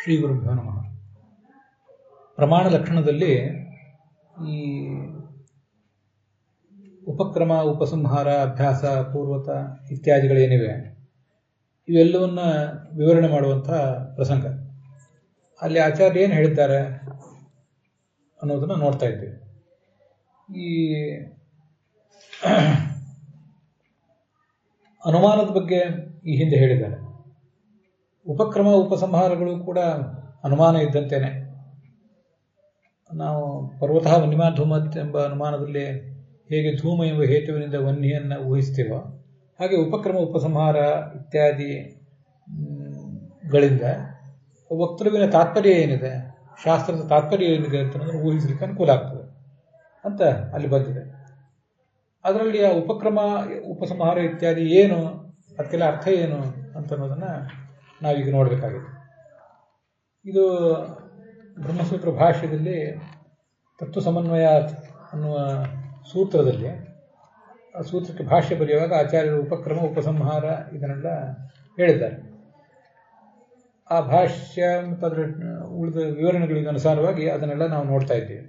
ಶ್ರೀ ಗುರುಭ್ಯೋ ನಮಃ. ಪ್ರಮಾಣ ಲಕ್ಷಣದಲ್ಲಿ ಈ ಉಪಕ್ರಮ, ಉಪಸಂಹಾರ, ಅಭ್ಯಾಸ, ಪೂರ್ವತ ಇತ್ಯಾದಿಗಳೇನಿವೆ ಇವೆಲ್ಲವನ್ನ ವಿವರಣೆ ಮಾಡುವಂಥ ಪ್ರಸಂಗ. ಅಲ್ಲಿ ಆಚಾರ್ಯ ಏನು ಹೇಳಿದ್ದಾರೆ ಅನ್ನೋದನ್ನು ನೋಡ್ತಾ ಇದ್ದೀವಿ. ಈ ಅನುಮಾನದ ಬಗ್ಗೆ ಈ ಹಿಂದೆ ಹೇಳಿದ್ದಾರೆ. ಉಪಕ್ರಮ, ಉಪಸಂಹಾರಗಳು ಕೂಡ ಅನುಮಾನ ಇದ್ದಂತೇನೆ. ನಾವು ಪರ್ವತಃ ವನ್ಯಮಾ ಧೂಮತ್ ಎಂಬ ಅನುಮಾನದಲ್ಲಿ ಹೇಗೆ ಧೂಮ ಎಂಬ ಹೇತುವಿನಿಂದ ವನ್ನಿಯನ್ನು ಊಹಿಸ್ತೀವೋ ಹಾಗೆ ಉಪಕ್ರಮ, ಉಪಸಂಹಾರ ಇತ್ಯಾದಿ ಗಳಿಂದ ವಕ್ತೃವಿನ ತಾತ್ಪರ್ಯ ಏನಿದೆ, ಶಾಸ್ತ್ರದ ತಾತ್ಪರ್ಯ ಏನಿದೆ ಅಂತ ಊಹಿಸಲಿಕ್ಕೆ ಅನುಕೂಲ ಆಗ್ತದೆ ಅಂತ ಅಲ್ಲಿ ಬಂದಿದೆ. ಅದರಲ್ಲಿ ಆ ಉಪಕ್ರಮ, ಉಪಸಂಹಾರ ಇತ್ಯಾದಿ ಏನು, ಅದಕ್ಕೆಲ್ಲ ಅರ್ಥ ಏನು ಅಂತ ಅನ್ನೋದನ್ನು ನಾವೀಗ ನೋಡಬೇಕಾಗಿದೆ. ಇದು ಬ್ರಹ್ಮಸೂತ್ರ ಭಾಷ್ಯದಲ್ಲಿ ತತ್ವ ಸಮನ್ವಯ ಅನ್ನುವ ಸೂತ್ರದಲ್ಲಿ, ಆ ಸೂತ್ರಕ್ಕೆ ಭಾಷ್ಯ ಬರೆಯುವಾಗ ಆಚಾರ್ಯರು ಉಪಕ್ರಮ, ಉಪಸಂಹಾರ ಇದನ್ನೆಲ್ಲ ಹೇಳಿದ್ದಾರೆ. ಆ ಭಾಷ್ಯ ಮತ್ತು ಅದರ ಉಳಿದ ವಿವರಣೆಗಳಿಗೆ ಅನುಸಾರವಾಗಿ ಅದನ್ನೆಲ್ಲ ನಾವು ನೋಡ್ತಾ ಇದ್ದೀವಿ.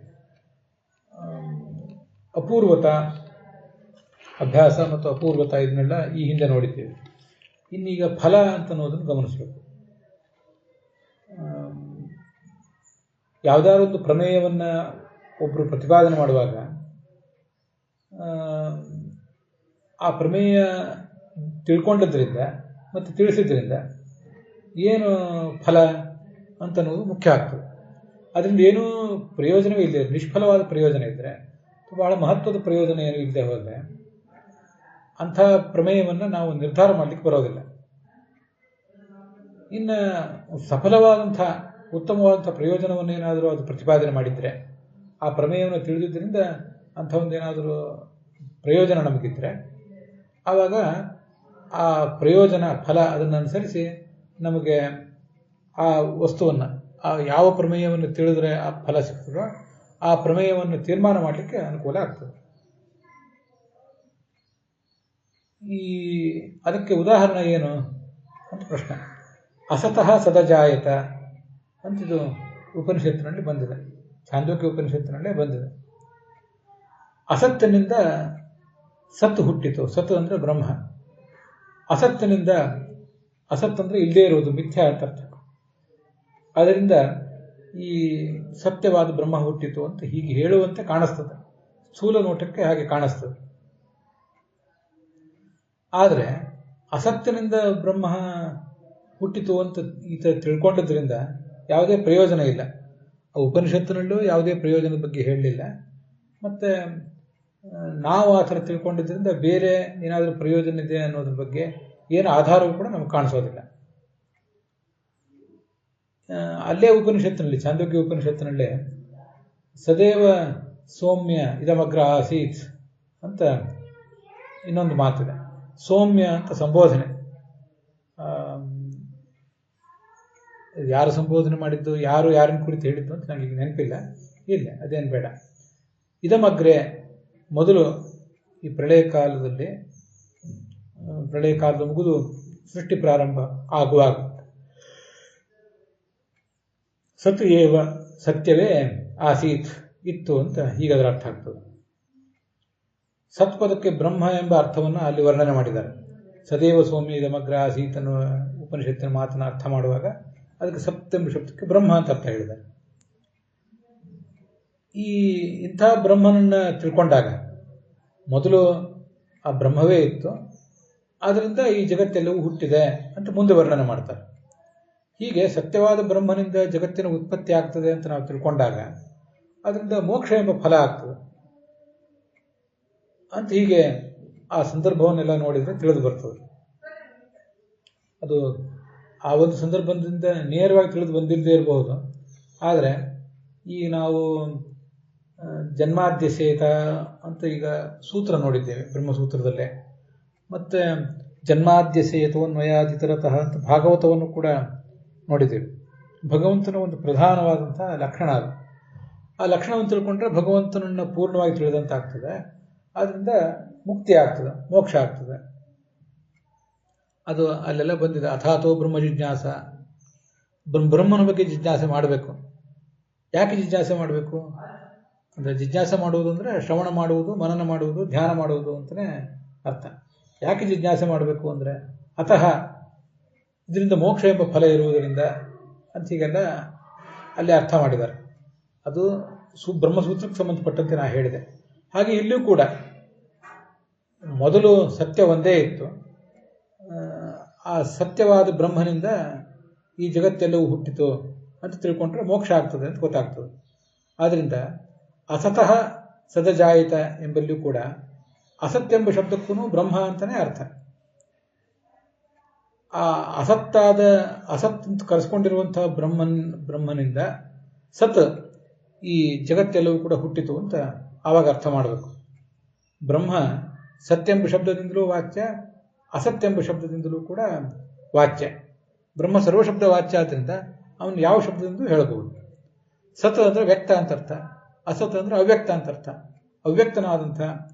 ಅಪೂರ್ವತ, ಅಭ್ಯಾಸ ಮತ್ತು ಅಪೂರ್ವತ ಇದನ್ನೆಲ್ಲ ಈ ಹಿಂದೆ ನೋಡಿದ್ದೇವೆ. ಇನ್ನೀಗ ಫಲ ಅಂತ ಅನ್ನೋದನ್ನು ಗಮನಿಸಬೇಕು. ಯಾವುದಾದೊಂದು ಪ್ರಮೇಯವನ್ನು ಒಬ್ಬರು ಪ್ರತಿಪಾದನೆ ಮಾಡುವಾಗ ಆ ಪ್ರಮೇಯ ತಿಳ್ಕೊಂಡಿದ್ದರಿಂದ ಮತ್ತು ತಿಳಿಸಿದ್ರಿಂದ ಏನು ಫಲ ಅಂತ ಅನ್ನೋದು ಮುಖ್ಯ ಆಗ್ತದೆ. ಅದರಿಂದ ಏನೂ ಪ್ರಯೋಜನವೇ ಇಲ್ಲದೆ, ನಿಷ್ಫಲವಾದ ಪ್ರಯೋಜನ ಇದ್ದರೆ, ಬಹಳ ಮಹತ್ವದ ಪ್ರಯೋಜನ ಏನೂ ಇಲ್ಲದೆ ಹೋದರೆ ಅಂಥ ಪ್ರಮೇಯವನ್ನು ನಾವು ನಿರ್ಧಾರ ಮಾಡಲಿಕ್ಕೆ ಬರೋದಿಲ್ಲ. ಇನ್ನು ಸಫಲವಾದಂಥ, ಉತ್ತಮವಾದಂಥ ಪ್ರಯೋಜನವನ್ನೇನಾದರೂ ಅದು ಪ್ರತಿಪಾದನೆ ಮಾಡಿದರೆ, ಆ ಪ್ರಮೇಯವನ್ನು ತಿಳಿದಿದ್ದರಿಂದ ಅಂಥ ಒಂದೇನಾದರೂ ಪ್ರಯೋಜನ ನಮಗಿದ್ರೆ, ಆವಾಗ ಆ ಪ್ರಯೋಜನ ಫಲ ಅದನ್ನು ಅನುಸರಿಸಿ ನಮಗೆ ಆ ವಸ್ತುವನ್ನು, ಆ ಯಾವ ಪ್ರಮೇಯವನ್ನು ತಿಳಿದ್ರೆ ಆ ಫಲ ಸಿಗ್ತದೋ ಆ ಪ್ರಮೇಯವನ್ನು ತೀರ್ಮಾನ ಮಾಡಲಿಕ್ಕೆ ಅನುಕೂಲ ಆಗ್ತದೆ. ಅದಕ್ಕೆ ಉದಾಹರಣೆ ಏನು ಅಂತ ಪ್ರಶ್ನೆ. ಅಸತಃ ಸದಜಾಯತ ಅಂತಿದು ಉಪನಿಷತ್ತಿನಲ್ಲಿ ಬಂದಿದೆ, ಛಾಂದೋಗ್ಯ ಉಪನಿಷತ್ತಿನಲ್ಲೇ ಬಂದಿದೆ. ಅಸತ್ತಿನಿಂದ ಸತ್ತು ಹುಟ್ಟಿತು. ಸತ್ತು ಅಂದರೆ ಬ್ರಹ್ಮ. ಅಸತ್ತಿನಿಂದ, ಅಸತ್ ಅಂದರೆ ಇಲ್ಲದೇ ಇರುವುದು, ಮಿಥ್ಯಾ ಅಂತ ಅರ್ಥ. ಅದರಿಂದ ಈ ಸತ್ಯವಾದ ಬ್ರಹ್ಮ ಹುಟ್ಟಿತು ಅಂತ ಹೀಗೆ ಹೇಳುವಂತೆ ಕಾಣಿಸ್ತದೆ, ಸ್ಥೂಲ ನೋಟಕ್ಕೆ ಹಾಗೆ ಕಾಣಿಸ್ತದೆ. ಆದರೆ ಅಸತ್ತಿನಿಂದ ಬ್ರಹ್ಮ ಹುಟ್ಟಿತು ಅಂತ ಈತ ತಿಳ್ಕೊಂಡಿದ್ರಿಂದ ಯಾವುದೇ ಪ್ರಯೋಜನ ಇಲ್ಲ. ಆ ಉಪನಿಷತ್ತಿನಲ್ಲೂ ಯಾವುದೇ ಪ್ರಯೋಜನದ ಬಗ್ಗೆ ಹೇಳಲಿಲ್ಲ. ಮತ್ತು ನಾವು ಆ ಥರ ತಿಳ್ಕೊಂಡಿದ್ದರಿಂದ ಬೇರೆ ಏನಾದರೂ ಪ್ರಯೋಜನ ಇದೆ ಅನ್ನೋದ್ರ ಬಗ್ಗೆ ಏನು ಆಧಾರವೂ ಕೂಡ ನಮಗೆ ಕಾಣಿಸೋದಿಲ್ಲ. ಅಲ್ಲೇ ಉಪನಿಷತ್ತಿನಲ್ಲಿ, ಛಾಂದೋಗ್ಯ ಉಪನಿಷತ್ತಿನಲ್ಲೇ ಸದೇವ ಸೌಮ್ಯ ಇದಮಗ್ರ ಆಸೀತ್ ಅಂತ ಇನ್ನೊಂದು ಮಾತಿದೆ. ಸೌಮ್ಯ ಅಂತ ಸಂಬೋಧನೆ, ಯಾರು ಸಂಬೋಧನೆ ಮಾಡಿದ್ದು, ಯಾರು ಯಾರನ್ನ ಕುರಿತು ಹೇಳಿದ್ದು ಅಂತ ನನಗೆ ನೆನಪಿಲ್ಲ. ಇಲ್ಲ, ಅದೇನು ಬೇಡ. ಇದಮಗ್ರೆ, ಮೊದಲು ಈ ಪ್ರಳಯ ಕಾಲದ ಮುಗಿದು ಸೃಷ್ಟಿ ಪ್ರಾರಂಭ ಆಗುವಾಗ ಸತ್ ಏವ, ಸತ್ಯವೇ ಆಸೀತ್ ಇತ್ತು ಅಂತ ಹೀಗದರ ಅರ್ಥ ಆಗ್ತದೆ. ಸತ್ಪದಕ್ಕೆ ಬ್ರಹ್ಮ ಎಂಬ ಅರ್ಥವನ್ನು ಅಲ್ಲಿ ವರ್ಣನೆ ಮಾಡಿದ್ದಾರೆ. ಸದೇವ ಸೌಮ್ಯ ಇದಮಗ್ರ ಆಸೀತ್ ಅನ್ನುವ ಉಪನಿಷತ್ತಿನ ಮಾತನ್ನು ಅರ್ಥ ಮಾಡುವಾಗ ಅದಕ್ಕೆ ಸತ್ ಎಂಬ ಶಬ್ದಕ್ಕೆ ಬ್ರಹ್ಮ ಅಂತ ಅರ್ಥ ಹೇಳಿದ್ದಾರೆ. ಇಂಥ ಬ್ರಹ್ಮನನ್ನು ತಿಳ್ಕೊಂಡಾಗ ಮೊದಲು ಆ ಬ್ರಹ್ಮವೇ ಇತ್ತು, ಆದ್ದರಿಂದ ಈ ಜಗತ್ತೆಲ್ಲವೂ ಹುಟ್ಟಿದೆ ಅಂತ ಮುಂದೆ ವರ್ಣನೆ ಮಾಡ್ತಾರೆ. ಹೀಗೆ ಸತ್ಯವಾದ ಬ್ರಹ್ಮನಿಂದ ಜಗತ್ತಿನ ಉತ್ಪತ್ತಿ ಆಗ್ತದೆ ಅಂತ ನಾವು ತಿಳ್ಕೊಂಡಾಗ ಅದರಿಂದ ಮೋಕ್ಷ ಎಂಬ ಫಲ ಆಗ್ತದೆ ಅಂತ ಹೀಗೆ ಆ ಸಂದರ್ಭವನ್ನೆಲ್ಲ ನೋಡಿದರೆ ತಿಳಿದು ಬರ್ತದೆ. ಅದು ಆ ಒಂದು ಸಂದರ್ಭದಿಂದ ನೇರವಾಗಿ ತಿಳಿದು ಬಂದಿಲ್ಲದೆ ಇರಬಹುದು. ಆದರೆ ಈ ನಾವು ಜನ್ಮಾದ್ಯಸೇತ ಅಂತ ಈಗ ಸೂತ್ರ ನೋಡಿದ್ದೇವೆ ಬ್ರಹ್ಮಸೂತ್ರದಲ್ಲೇ, ಮತ್ತು ಜನ್ಮಾದ್ಯಸೇತೋನ್ವಯಾದಿತರತಃ ಅಂತ ಭಾಗವತವನ್ನು ಕೂಡ ನೋಡಿದ್ದೇವೆ. ಭಗವಂತನ ಒಂದು ಪ್ರಧಾನವಾದಂಥ ಲಕ್ಷಣ ಅದು. ಆ ಲಕ್ಷಣವನ್ನು ತಿಳ್ಕೊಂಡ್ರೆ ಭಗವಂತನನ್ನು ಪೂರ್ಣವಾಗಿ ತಿಳಿದಂತಾಗ್ತದೆ. ಆದ್ದರಿಂದ ಮುಕ್ತಿ ಆಗ್ತದೆ, ಮೋಕ್ಷ ಆಗ್ತದೆ. ಅದು ಅಲ್ಲೆಲ್ಲ ಬಂದಿದೆ. ಅಥಾತೋ ಬ್ರಹ್ಮ ಜಿಜ್ಞಾಸ, ಬ್ರಹ್ಮನ ಬಗ್ಗೆ ಜಿಜ್ಞಾಸೆ ಮಾಡಬೇಕು. ಯಾಕೆ ಜಿಜ್ಞಾಸೆ ಮಾಡಬೇಕು ಅಂದರೆ, ಜಿಜ್ಞಾಸೆ ಮಾಡುವುದು ಅಂದರೆ ಶ್ರವಣ ಮಾಡುವುದು, ಮನನ ಮಾಡುವುದು, ಧ್ಯಾನ ಮಾಡುವುದು ಅಂತಲೇ ಅರ್ಥ. ಯಾಕೆ ಜಿಜ್ಞಾಸೆ ಮಾಡಬೇಕು ಅಂದರೆ, ಅತಃ ಇದರಿಂದ ಮೋಕ್ಷ ಎಂಬ ಫಲ ಇರುವುದರಿಂದ ಅಂತ ಹೀಗೆಲ್ಲ ಅಲ್ಲಿ ಅರ್ಥ ಮಾಡಿದ್ದಾರೆ. ಅದು ಬ್ರಹ್ಮಸೂತ್ರಕ್ಕೆ ಸಂಬಂಧಪಟ್ಟಂತೆ ನಾನು ಹೇಳಿದೆ. ಹಾಗೆ ಇಲ್ಲಿಯೂ ಕೂಡ ಮೊದಲು ಸತ್ಯ ಒಂದೇ ಇತ್ತು. ಆ ಸತ್ಯವಾದ ಬ್ರಹ್ಮನಿಂದ ಈ ಜಗತ್ತೆಲ್ಲವೂ ಹುಟ್ಟಿತು ಅಂತ ತಿಳ್ಕೊಂಡ್ರೆ ಮೋಕ್ಷ ಆಗ್ತದೆ ಅಂತ ಗೊತ್ತಾಗ್ತದೆ. ಆದ್ದರಿಂದ ಅಸತಃ ಸದಜಾಯಿತ ಎಂಬಲ್ಲಿಯೂ ಕೂಡ ಅಸತ್ಯ ಎಂಬ ಶಬ್ದಕ್ಕೂ ಬ್ರಹ್ಮ ಅಂತಲೇ ಅರ್ಥ. ಆ ಅಸತ್ ಅಂತ ಕರೆಸ್ಕೊಂಡಿರುವಂತಹ ಬ್ರಹ್ಮನಿಂದ ಸತ್ ಈ ಜಗತ್ತೆಲ್ಲವೂ ಕೂಡ ಹುಟ್ಟಿತು ಅಂತ ಆವಾಗ ಅರ್ಥ ಮಾಡಬೇಕು. ಬ್ರಹ್ಮ ಸತ್ಯೆಂಬ ಶಬ್ದದಿಂದಲೂ ವಾಚ್ಯ, ಅಸತ್ಯೆಂಬ ಶಬ್ದದಿಂದಲೂ ಕೂಡ ವಾಚ್ಯ. ಬ್ರಹ್ಮ ಸರ್ವಶಬ್ದ ವಾಚ್ಯ ಆದ್ದರಿಂದ ಅವನು ಯಾವ ಶಬ್ದದಿಂದಲೂ ಹೇಳಬಹುದು. ಸತ್ ಅಂದರೆ ವ್ಯಕ್ತ ಅಂತ ಅರ್ಥ, ಅಸತ್ ಅಂದರೆ ಅವ್ಯಕ್ತ ಅಂತ ಅರ್ಥ. ಅವ್ಯಕ್ತನಾದಂಥ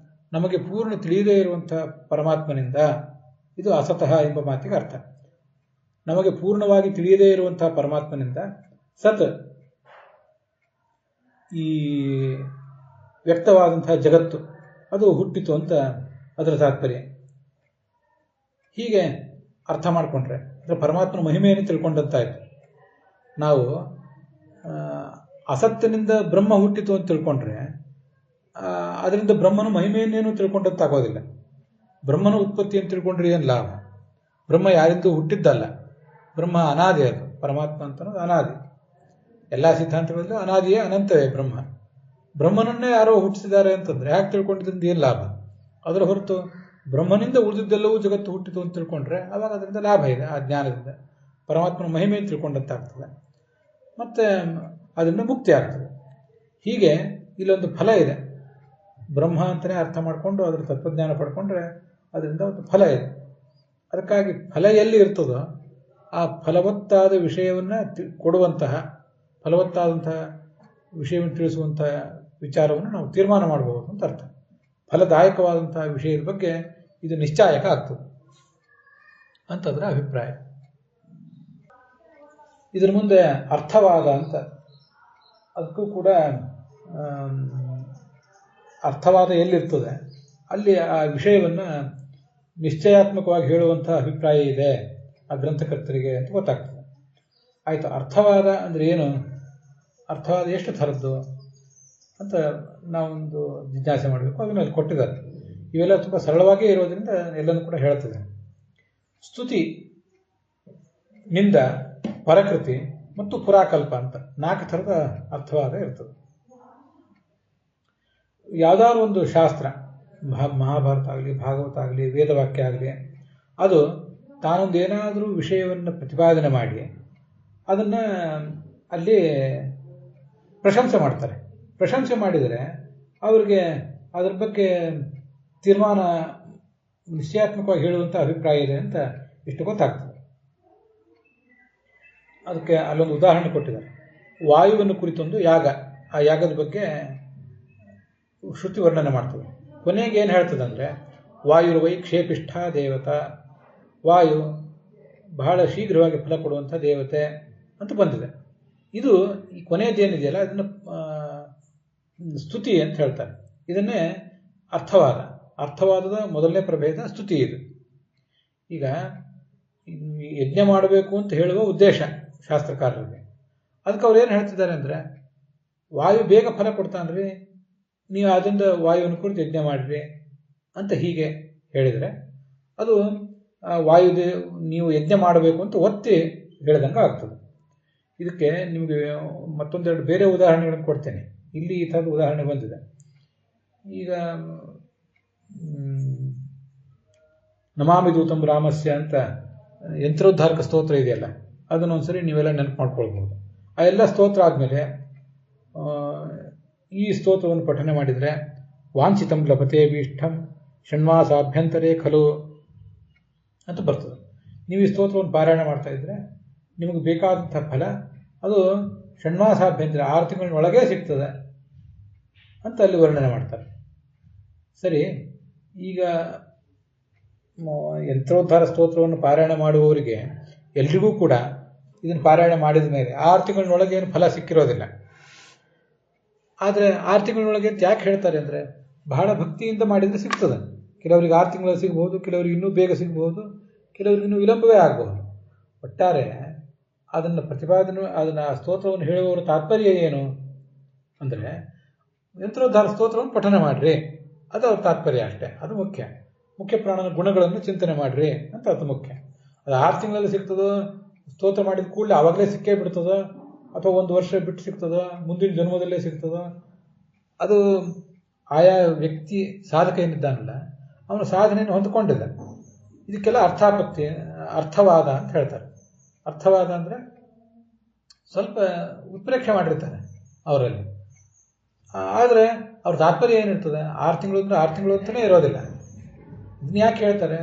ನಮಗೆ ಪೂರ್ಣ ತಿಳಿಯದೇ ಇರುವಂಥ ಪರಮಾತ್ಮನಿಂದ ಇದು ಅಸತಃ ಎಂಬ ಮಾತಿಗೆ ಅರ್ಥ. ನಮಗೆ ಪೂರ್ಣವಾಗಿ ತಿಳಿಯದೇ ಇರುವಂತಹ ಪರಮಾತ್ಮನಿಂದ ಸತ್ ಈ ವ್ಯಕ್ತವಾದಂತಹ ಜಗತ್ತು ಅದು ಹುಟ್ಟಿತು ಅಂತ ಅದರ ತಾತ್ಪರ್ಯ. ಹೀಗೆ ಅರ್ಥ ಮಾಡಿಕೊಂಡ್ರೆ ಅಂದರೆ ಪರಮಾತ್ಮನ ಮಹಿಮೆಯನ್ನು ತಿಳ್ಕೊಂಡಂತಾಯಿತು. ನಾವು ಅಸತ್ತಿನಿಂದ ಬ್ರಹ್ಮ ಹುಟ್ಟಿತು ಅಂತ ತಿಳ್ಕೊಂಡ್ರೆ ಅದರಿಂದ ಬ್ರಹ್ಮನ ಮಹಿಮೆಯನ್ನೇನು ತಿಳ್ಕೊಂಡಂತಾಗೋದಿಲ್ಲ. ಬ್ರಹ್ಮನ ಉತ್ಪತ್ತಿ ಅಂತ ತಿಳ್ಕೊಂಡ್ರೆ ಏನು ಲಾಭ? ಬ್ರಹ್ಮ ಯಾರಿಂದೂ ಹುಟ್ಟಿದ್ದಲ್ಲ, ಬ್ರಹ್ಮ ಅನಾದಿ. ಅದು ಪರಮಾತ್ಮ ಅಂತ ಅನ್ನೋದು ಅನಾದಿ. ಎಲ್ಲ ಸಿದ್ಧಾಂತಗಳಲ್ಲೂ ಅನಾದಿಯೇ ಅನಂತವೇ ಬ್ರಹ್ಮ. ಬ್ರಹ್ಮನನ್ನೇ ಯಾರೋ ಹುಟ್ಟಿಸಿದ್ದಾರೆ ಅಂತಂದ್ರೆ ಯಾಕೆ ತಿಳ್ಕೊಂಡಿದ್ದರಿಂದ ಏನು ಲಾಭ? ಅದರ ಹೊರತು ಬ್ರಹ್ಮನಿಂದ ಉಳಿದಿದ್ದೆಲ್ಲವೂ ಜಗತ್ತು ಹುಟ್ಟಿತು ಅಂತ ತಿಳ್ಕೊಂಡ್ರೆ ಆವಾಗ ಅದರಿಂದ ಲಾಭ ಇದೆ. ಆ ಜ್ಞಾನದಿಂದ ಪರಮಾತ್ಮನ ಮಹಿಮೆಯನ್ನು ತಿಳ್ಕೊಂಡಂತಾಗ್ತದೆ, ಮತ್ತೆ ಅದರಿಂದ ಮುಕ್ತಿ ಆಗ್ತದೆ. ಹೀಗೆ ಇಲ್ಲೊಂದು ಫಲ ಇದೆ. ಬ್ರಹ್ಮ ಅಂತಲೇ ಅರ್ಥ ಮಾಡಿಕೊಂಡು ಅದರ ತತ್ವಜ್ಞಾನ ಪಡ್ಕೊಂಡ್ರೆ ಅದರಿಂದ ಒಂದು ಫಲ ಇದೆ. ಅದಕ್ಕಾಗಿ ಫಲ ಎಲ್ಲಿ ಇರ್ತದೋ ಆ ಫಲವತ್ತಾದ ವಿಷಯವನ್ನು ಕೊಡುವಂತಹ, ಫಲವತ್ತಾದಂತಹ ವಿಷಯವನ್ನು ತಿಳಿಸುವಂತಹ ವಿಚಾರವನ್ನು ನಾವು ತೀರ್ಮಾನ ಮಾಡಬಹುದು ಅಂತ ಅರ್ಥ. ಫಲದಾಯಕವಾದಂತಹ ವಿಷಯದ ಬಗ್ಗೆ ಇದು ನಿಶ್ಚಾಯಕ ಆಗ್ತದೆ ಅಂತಂದ್ರೆ ಅಭಿಪ್ರಾಯ. ಇದರ ಮುಂದೆ ಅರ್ಥವಾದ ಅಂತ, ಅದಕ್ಕೂ ಕೂಡ ಅರ್ಥವಾದ ಎಲ್ಲಿರ್ತದೆ ಅಲ್ಲಿ ಆ ವಿಷಯವನ್ನು ನಿಶ್ಚಯಾತ್ಮಕವಾಗಿ ಹೇಳುವಂತಹ ಅಭಿಪ್ರಾಯ ಇದೆ ಆ ಗ್ರಂಥಕರ್ತರಿಗೆ ಅಂತ ಗೊತ್ತಾಗ್ತದೆ. ಆಯಿತು, ಅರ್ಥವಾದ ಅಂದರೆ ಏನು? ಅರ್ಥವಾದ ಎಷ್ಟು ಥರದ್ದು ಅಂತ ನಾವೊಂದು ಜಿಜ್ಞಾಸೆ ಮಾಡಬೇಕು. ಅದನ್ನು ಅಲ್ಲಿ ಕೊಟ್ಟಿದ್ದಾರೆ. ಇವೆಲ್ಲ ತುಂಬ ಸರಳವಾಗಿಯೇ ಇರೋದ್ರಿಂದ ಎಲ್ಲನೂ ಕೂಡ ಹೇಳ್ತದೆ. ಸ್ತುತಿ, ನಿಂದ, ಪರಕೃತಿ ಮತ್ತು ಪುರಾಕಲ್ಪ ಅಂತ 4 ಥರದ ಅರ್ಥವಾದ ಇರ್ತದೆ. ಯಾವುದಾದ್ರು ಒಂದು ಶಾಸ್ತ್ರ, ಮಹಾಭಾರತ ಆಗಲಿ, ಭಾಗವತ ಆಗಲಿ, ವೇದವಾಕ್ಯ ಆಗಲಿ, ಅದು ತಾನೊಂದು ಏನಾದರೂ ವಿಷಯವನ್ನು ಪ್ರತಿಪಾದನೆ ಮಾಡಿ ಅದನ್ನು ಅಲ್ಲಿ ಪ್ರಶಂಸೆ ಮಾಡ್ತಾರೆ. ಪ್ರಶಂಸೆ ಮಾಡಿದರೆ ಅವರಿಗೆ ಅದರ ಬಗ್ಗೆ ತೀರ್ಮಾನ ನಿಶ್ಚಯಾತ್ಮಕವಾಗಿ ಹೇಳುವಂಥ ಅಭಿಪ್ರಾಯ ಇದೆ ಅಂತ ಇಷ್ಟು ಗೊತ್ತಾಗ್ತದೆ. ಅದಕ್ಕೆ ಅಲ್ಲೊಂದು ಉದಾಹರಣೆ ಕೊಟ್ಟಿದ್ದಾರೆ. ವಾಯುವನ್ನು ಕುರಿತೊಂದು ಯಾಗ, ಆ ಯಾಗದ ಬಗ್ಗೆ ಶ್ರುತಿ ವರ್ಣನೆ ಮಾಡ್ತದೆ. ಕೊನೆಗೆ ಏನು ಹೇಳ್ತದೆ ಅಂದರೆ, ವಾಯುರ್ವೈ ಕ್ಷೇಪಿಷ್ಠ ದೇವತಾ, ವಾಯು ಬಹಳ ಶೀಘ್ರವಾಗಿ ಫಲ ಕೊಡುವಂಥ ದೇವತೆ ಅಂತ ಬಂದಿದೆ. ಇದು ಈ ಕೊನೆಯದೇನಿದೆಯಲ್ಲ ಅದನ್ನು ಸ್ತುತಿ ಅಂತ ಹೇಳ್ತಾರೆ. ಇದನ್ನೇ ಅರ್ಥವಾದದ ಮೊದಲನೇ ಪ್ರಭೇದ ಸ್ತುತಿ ಇದು. ಈಗ ಯಜ್ಞ ಮಾಡಬೇಕು ಅಂತ ಹೇಳುವ ಉದ್ದೇಶ ಶಾಸ್ತ್ರಕಾರರಿಗೆ. ಅದಕ್ಕೆ ಅವ್ರು ಏನು ಹೇಳ್ತಿದ್ದಾರೆ ಅಂದರೆ, ವಾಯು ಬೇಗ ಫಲ ಕೊಡ್ತಾನ್ರಿ, ನೀವು ಅದರಿಂದ ವಾಯುವನ್ನು ಕುರಿತು ಯಜ್ಞ ಮಾಡಿರಿ ಅಂತ ಹೀಗೆ ಹೇಳಿದರೆ ಅದು ನೀವು ಯಜ್ಞ ಮಾಡಬೇಕು ಅಂತ ಒತ್ತಿ ಹೇಳಿದಂಗೆ ಆಗ್ತದೆ. ಇದಕ್ಕೆ ನಿಮಗೆ ಮತ್ತೊಂದೆರಡು ಬೇರೆ ಉದಾಹರಣೆಗಳನ್ನು ಕೊಡ್ತೇನೆ. ಇಲ್ಲಿ ಈ ಥರದ ಉದಾಹರಣೆ ಬಂದಿದೆ. ಈಗ ನಮಾಮಿ ದೂತಂ ರಾಮಸ್ಯ ಅಂತ ಯಂತ್ರೋದ್ಧಾರಕ ಸ್ತೋತ್ರ ಇದೆಯಲ್ಲ, ಅದನ್ನೊಂದ್ಸರಿ ನೀವೆಲ್ಲ ನೆನಪು ಮಾಡ್ಕೊಳ್ಬೋದು. ಆ ಎಲ್ಲ ಸ್ತೋತ್ರ ಆದಮೇಲೆ ಈ ಸ್ತೋತ್ರವನ್ನು ಪಠನೆ ಮಾಡಿದರೆ ವಾಂಛಿತಂ ಲಭತೆ ಭೀಷ್ಠಂ ಷಣ್ಮಾಸಾಭ್ಯಂತರೇ ಖಲು ಅಂತ ಬರ್ತದೆ. ನೀವು ಈ ಸ್ತೋತ್ರವನ್ನು ಪಾರಾಯಣ ಮಾಡ್ತಾ ಇದ್ರೆ ನಿಮಗೆ ಬೇಕಾದಂಥ ಫಲ ಅದು ಷಣ್ಮಾಸಾಭ್ಯಂತರ 6 ತಿಂಗಳ ಒಳಗೆ ಸಿಗ್ತದೆ ಅಂತ ಅಲ್ಲಿ ವರ್ಣನೆ ಮಾಡ್ತಾರೆ. ಸರಿ, ಈಗ ಯಂತ್ರೋದ್ಧಾರ ಸ್ತೋತ್ರವನ್ನು ಪಾರಾಯಣ ಮಾಡುವವರಿಗೆ ಎಲ್ರಿಗೂ ಕೂಡ ಇದನ್ನು ಪಾರಾಯಣ ಮಾಡಿದ ಮೇಲೆ 6 ತಿಂಗಳಿನೊಳಗೆ ಏನು ಫಲ ಸಿಕ್ಕಿರೋದಿಲ್ಲ. ಆದರೆ 6 ತಿಂಗಳಿನೊಳಗೆ ಅಂತ ಯಾಕೆ ಹೇಳ್ತಾರೆ ಅಂದರೆ, ಬಹಳ ಭಕ್ತಿಯಿಂದ ಮಾಡಿದರೆ ಸಿಗ್ತದೆ. ಕೆಲವರಿಗೆ 6 ತಿಂಗಳಲ್ಲಿ ಸಿಗ್ಬೋದು, ಕೆಲವರಿಗೆ ಇನ್ನೂ ಬೇಗ ಸಿಗ್ಬೋದು, ಕೆಲವರಿಗೆ ಇನ್ನೂ ವಿಳಂಬವೇ ಆಗ್ಬೋದು. ಒಟ್ಟಾರೆ ಅದನ್ನು ಅದನ್ನು ಸ್ತೋತ್ರವನ್ನು ಹೇಳುವವರ ತಾತ್ಪರ್ಯ ಏನು ಅಂದರೆ, ಯಂತ್ರೋದ್ಧಾರ ಸ್ತೋತ್ರವನ್ನು ಪಠನ ಮಾಡಿರಿ, ಅದು ಅವ್ರ ತಾತ್ಪರ್ಯ ಅಷ್ಟೇ. ಅದು ಮುಖ್ಯ ಪ್ರಾಣನ ಗುಣಗಳನ್ನು ಚಿಂತನೆ ಮಾಡಿರಿ ಅಂತ ಅದು ಮುಖ್ಯ. ಅದು 6 ತಿಂಗಳಲ್ಲಿ ಸಿಗ್ತದೋ, ಸ್ತೋತ್ರ ಮಾಡಿದ ಕೂಡಲೇ ಆವಾಗಲೇ ಸಿಕ್ಕೇ ಬಿಡ್ತದೋ, ಅಥವಾ 1 ವರ್ಷ ಬಿಟ್ಟು ಸಿಗ್ತದೋ, ಮುಂದಿನ ಜನ್ಮದಲ್ಲೇ ಸಿಗ್ತದೋ, ಅದು ಆಯಾ ವ್ಯಕ್ತಿ ಸಾಧಕ ಏನಿದ್ದಾನಲ್ಲ ಅವನ ಸಾಧನೆಯನ್ನು ಹೊಂದಿಕೊಂಡಿಲ್ಲ. ಇದಕ್ಕೆಲ್ಲ ಅರ್ಥವಾದ ಅಂತ ಹೇಳ್ತಾರೆ. ಅರ್ಥವಾದ ಅಂದರೆ ಸ್ವಲ್ಪ ಉತ್ಪ್ರೇಕ್ಷೆ ಮಾಡಿರ್ತಾನೆ ಅವರಲ್ಲಿ. ಆದರೆ ಅವ್ರ ತಾತ್ಪರ್ಯ ಏನಿರ್ತದೆ, 6 ತಿಂಗಳು ಅಂದರೆ 6 ತಿಂಗಳು ಅಂತಲೇ ಇರೋದಿಲ್ಲ. ಇದನ್ನ ಯಾಕೆ ಹೇಳ್ತಾರೆ,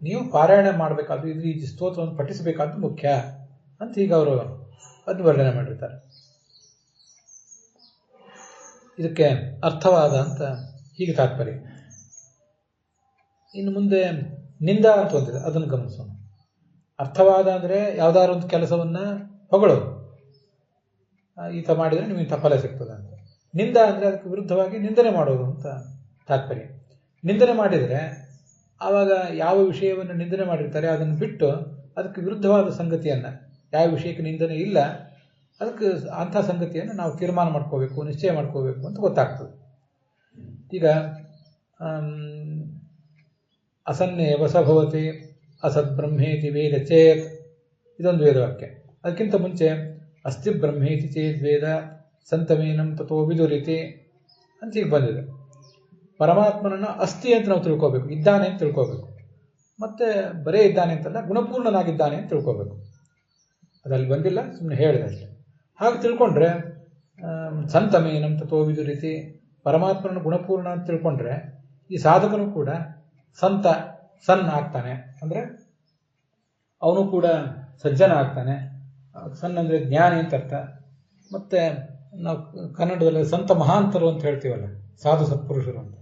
ನೀವು ಪಾರಾಯಣ ಮಾಡಬೇಕಾದ್ದು, ಈ ಸ್ತೋತ್ರವನ್ನು ಪಠಿಸಬೇಕಾದ್ದು ಮುಖ್ಯ ಅಂತ ಈಗ ಅವರು ಅದನ್ನು ವರ್ಣನೆ ಮಾಡಿರ್ತಾರೆ. ಇದಕ್ಕೆ ಅರ್ಥವಾದ ಅಂತ ಹೀಗೆ ತಾತ್ಪರ್ಯ. ಇನ್ನು ಮುಂದೆ ನಿಂದ ಅಂತ ಒಂದಿದೆ, ಅದನ್ನು ಗಮನಿಸೋಣ. ಅರ್ಥವಾದ ಅಂದರೆ ಯಾವುದಾದ್ರು ಒಂದು ಕೆಲಸವನ್ನು ಹೊಗಳೋದು, ಈತ ಮಾಡಿದರೆ ನಿಮಗೆ ಇಂಥ ಫಲ ಸಿಗ್ತದೆ ಅಂತ. ನಿಂದ ಅಂದರೆ ಅದಕ್ಕೆ ವಿರುದ್ಧವಾಗಿ ನಿಂದನೆ ಮಾಡೋದು ಅಂತ ತಾತ್ಪರ್ಯ. ನಿಂದನೆ ಮಾಡಿದರೆ ಆವಾಗ ಯಾವ ವಿಷಯವನ್ನು ನಿಂದನೆ ಮಾಡಿರ್ತಾರೆ ಅದನ್ನು ಬಿಟ್ಟು ಅದಕ್ಕೆ ವಿರುದ್ಧವಾದ ಸಂಗತಿಯನ್ನು, ಯಾವ ವಿಷಯಕ್ಕೆ ನಿಂದನೆ ಇಲ್ಲ ಅದಕ್ಕೆ ಅಂಥ ಸಂಗತಿಯನ್ನು ನಾವು ತೀರ್ಮಾನ ಮಾಡ್ಕೋಬೇಕು, ನಿಶ್ಚಯ ಮಾಡ್ಕೋಬೇಕು ಅಂತ ಗೊತ್ತಾಗ್ತದೆ. ಈಗ ಅಸನ್ನೇ ವಸಭವತಿ ಅಸದ್ ಬ್ರಹ್ಮೇತಿ ವೇದ ಚೇತ್, ಇದೊಂದು ವೇದವಾಕ್ಯ. ಅದಕ್ಕಿಂತ ಮುಂಚೆ ಅಸ್ತಿ ಬ್ರಹ್ಮೇತಿ ಚೇತ್ ವೇದ ಸಂತಮೇನಂ ತಥೋ ವಿದುರಿತಿ ಅಂತ ಈಗ ಬಂದಿದೆ. ಪರಮಾತ್ಮನನ್ನು ಅಸ್ತಿ ಅಂತ ನಾವು ತಿಳ್ಕೋಬೇಕು, ಇದ್ದಾನೆ ಅಂತ ತಿಳ್ಕೋಬೇಕು. ಮತ್ತೆ ಬರೇ ಇದ್ದಾನೆ ಅಂತಲ್ಲ, ಗುಣಪೂರ್ಣನಾಗಿದ್ದಾನೆ ಅಂತ ತಿಳ್ಕೋಬೇಕು. ಅದಲ್ಲಿ ಬಂದಿಲ್ಲ, ಸುಮ್ಮನೆ ಹೇಳಿದೆ ಅಷ್ಟೆ. ಹಾಗೆ ತಿಳ್ಕೊಂಡ್ರೆ ಸಂತಮೇನಂ ತಥೋ ವಿದುರಿತಿ, ಪರಮಾತ್ಮನ ಗುಣಪೂರ್ಣ ಅಂತ ತಿಳ್ಕೊಂಡ್ರೆ ಈ ಸಾಧಕನು ಕೂಡ ಸನ್ ಆಗ್ತಾನೆ. ಅಂದರೆ ಅವನು ಕೂಡ ಸಜ್ಜನ ಆಗ್ತಾನೆ. ಸನ್ ಅಂದರೆ ಜ್ಞಾನಿ ಅಂತ ಅರ್ಥ. ಮತ್ತೆ ನಾವು ಕನ್ನಡದಲ್ಲಿ ಸಂತ ಮಹಾಂತರು ಅಂತ ಹೇಳ್ತೀವಲ್ಲ, ಸಾಧು ಸತ್ಪುರುಷರು ಅಂತ.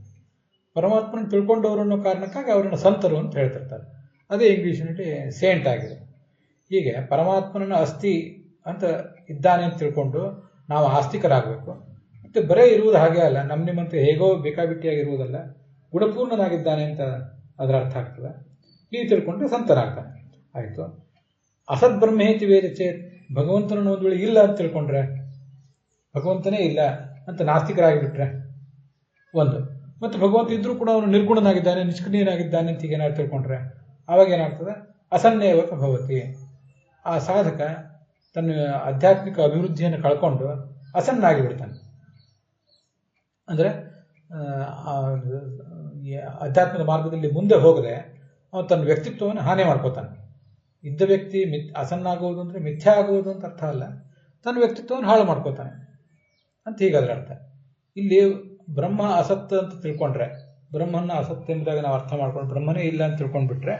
ಪರಮಾತ್ಮನ ತಿಳ್ಕೊಂಡವರು ಅನ್ನೋ ಕಾರಣಕ್ಕಾಗಿ ಅವರನ್ನು ಸಂತರು ಅಂತ ಹೇಳ್ತಿರ್ತಾರೆ. ಅದೇ ಇಂಗ್ಲೀಷಿನಲ್ಲಿ ಸೇಂಟ್ ಆಗಿದೆ. ಹೀಗೆ ಪರಮಾತ್ಮನನ್ನು ಅಸ್ತಿ ಅಂತ ಇದ್ದಾನೆ ಅಂತ ತಿಳ್ಕೊಂಡು ನಾವು ಆಸ್ತಿಕರಾಗಬೇಕು. ಮತ್ತು ಬರೇ ಇರುವುದು ಹಾಗೆ ಅಲ್ಲ, ನಿಮ್ಮಂತೆ ಹೇಗೋ ಬೇಕಾಬಿಟ್ಟಿಯಾಗಿರುವುದಲ್ಲ, ಗುಣಪೂರ್ಣನಾಗಿದ್ದಾನೆ ಅಂತ ಅದರ ಅರ್ಥ ಆಗ್ತದೆ. ಹೀಗೆ ತಿಳ್ಕೊಂಡ್ರೆ ಸಂತನಾಗ್ತಾನೆ. ಆಯಿತು. ಅಸದ್ ಬ್ರಹ್ಮೇತಿ ವೇದ ಚೇತ್, ಭಗವಂತನನ್ನು ಒಂದು ವೇಳೆ ಇಲ್ಲ ಅಂತ ತಿಳ್ಕೊಂಡ್ರೆ, ಭಗವಂತನೇ ಇಲ್ಲ ಅಂತ ನಾಸ್ತಿಕರಾಗಿಬಿಟ್ರೆ ಒಂದು, ಮತ್ತು ಭಗವಂತ ಇದ್ರೂ ಕೂಡ ಅವನು ನಿರ್ಗುಣನಾಗಿದ್ದಾನೆ, ನಿಷ್ಕ್ರಿಯನಾಗಿದ್ದಾನೆ ಅಂತ ಈಗ ಏನಾದ್ರು ತಿಳ್ಕೊಂಡ್ರೆ ಆವಾಗ ಏನಾಗ್ತದೆ, ಅಸನ್ನೇವ ಭವತಿ. ಆ ಸಾಧಕ ತನ್ನ ಆಧ್ಯಾತ್ಮಿಕ ಅಭಿವೃದ್ಧಿಯನ್ನು ಕಳ್ಕೊಂಡು ಅಸನ್ನಾಗಿ ಬಿಡ್ತಾನೆ. ಅಂದರೆ ಆಧ್ಯಾತ್ಮಿಕ ಮಾರ್ಗದಲ್ಲಿ ಮುಂದೆ ಹೋಗದೆ ಅವನು ತನ್ನ ವ್ಯಕ್ತಿತ್ವವನ್ನು ಹಾನಿ ಮಾಡ್ಕೋತಾನೆ. ಇದ್ದ ವ್ಯಕ್ತಿ ಅಸನ್ನಾಗುವುದು ಅಂದರೆ ಮಿಥ್ಯಾ ಆಗುವುದು ಅಂತ ಅರ್ಥ ಅಲ್ಲ, ತನ್ನ ವ್ಯಕ್ತಿತ್ವವನ್ನು ಹಾಳು ಮಾಡ್ಕೋತಾನೆ ಅಂತ ಹೀಗಾದ್ರೆ ಅರ್ಥ. ಇಲ್ಲಿ ಬ್ರಹ್ಮ ಅಸತ್ ಅಂತ ತಿಳ್ಕೊಂಡ್ರೆ, ಬ್ರಹ್ಮನ ಅಸತ್ ಎಂಬುದಾಗಿ ನಾವು ಅರ್ಥ ಮಾಡ್ಕೊಂಡು ಬ್ರಹ್ಮನೇ ಇಲ್ಲ ಅಂತ ತಿಳ್ಕೊಂಡ್ಬಿಟ್ರೆ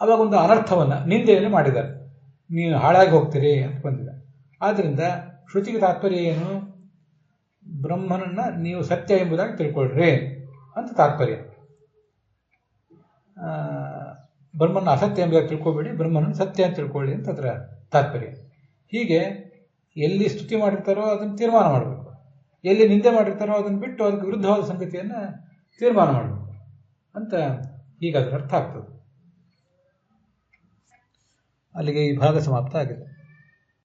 ಅವಾಗ ಒಂದು ಅನರ್ಥವನ್ನು, ನಿಂದೆಯನ್ನು ಮಾಡಿದ್ದಾರೆ, ನೀವು ಹಾಳಾಗಿ ಹೋಗ್ತೀರಿ ಅಂತ ಬಂದಿದೆ. ಆದ್ದರಿಂದ ಶ್ರುತಿಗೆ ತಾತ್ಪರ್ಯ ಏನು, ಬ್ರಹ್ಮನನ್ನು ನೀವು ಸತ್ಯ ಎಂಬುದಾಗಿ ತಿಳ್ಕೊಳ್ರಿ ಅಂತ ತಾತ್ಪರ್ಯ. ಬ್ರಹ್ಮನ ಅಸತ್ಯ ಎಂಬುದಾಗಿ ತಿಳ್ಕೊಬೇಡಿ, ಬ್ರಹ್ಮನನ್ನು ಸತ್ಯ ಅಂತ ತಿಳ್ಕೊಳ್ಳಿ ಅಂತ ಅದರ ತಾತ್ಪರ್ಯ. ಹೀಗೆ ಎಲ್ಲಿ ಸ್ತುತಿ ಮಾಡಿರ್ತಾರೋ ಅದನ್ನು ತೀರ್ಮಾನ ಮಾಡಬೇಕು, ಎಲ್ಲಿ ನಿಂದೆ ಮಾಡಿರ್ತಾರೋ ಅದನ್ನು ಬಿಟ್ಟು ಅದಕ್ಕೆ ವಿರುದ್ಧವಾದ ಸಂಗತಿಯನ್ನು ತೀರ್ಮಾನ ಮಾಡಬೇಕು ಅಂತ ಹೀಗಾದ್ರೆ ಅರ್ಥ ಆಗ್ತದೆ. ಅಲ್ಲಿಗೆ ಈ ಭಾಗ ಸಮಾಪ್ತ ಆಗಿದೆ.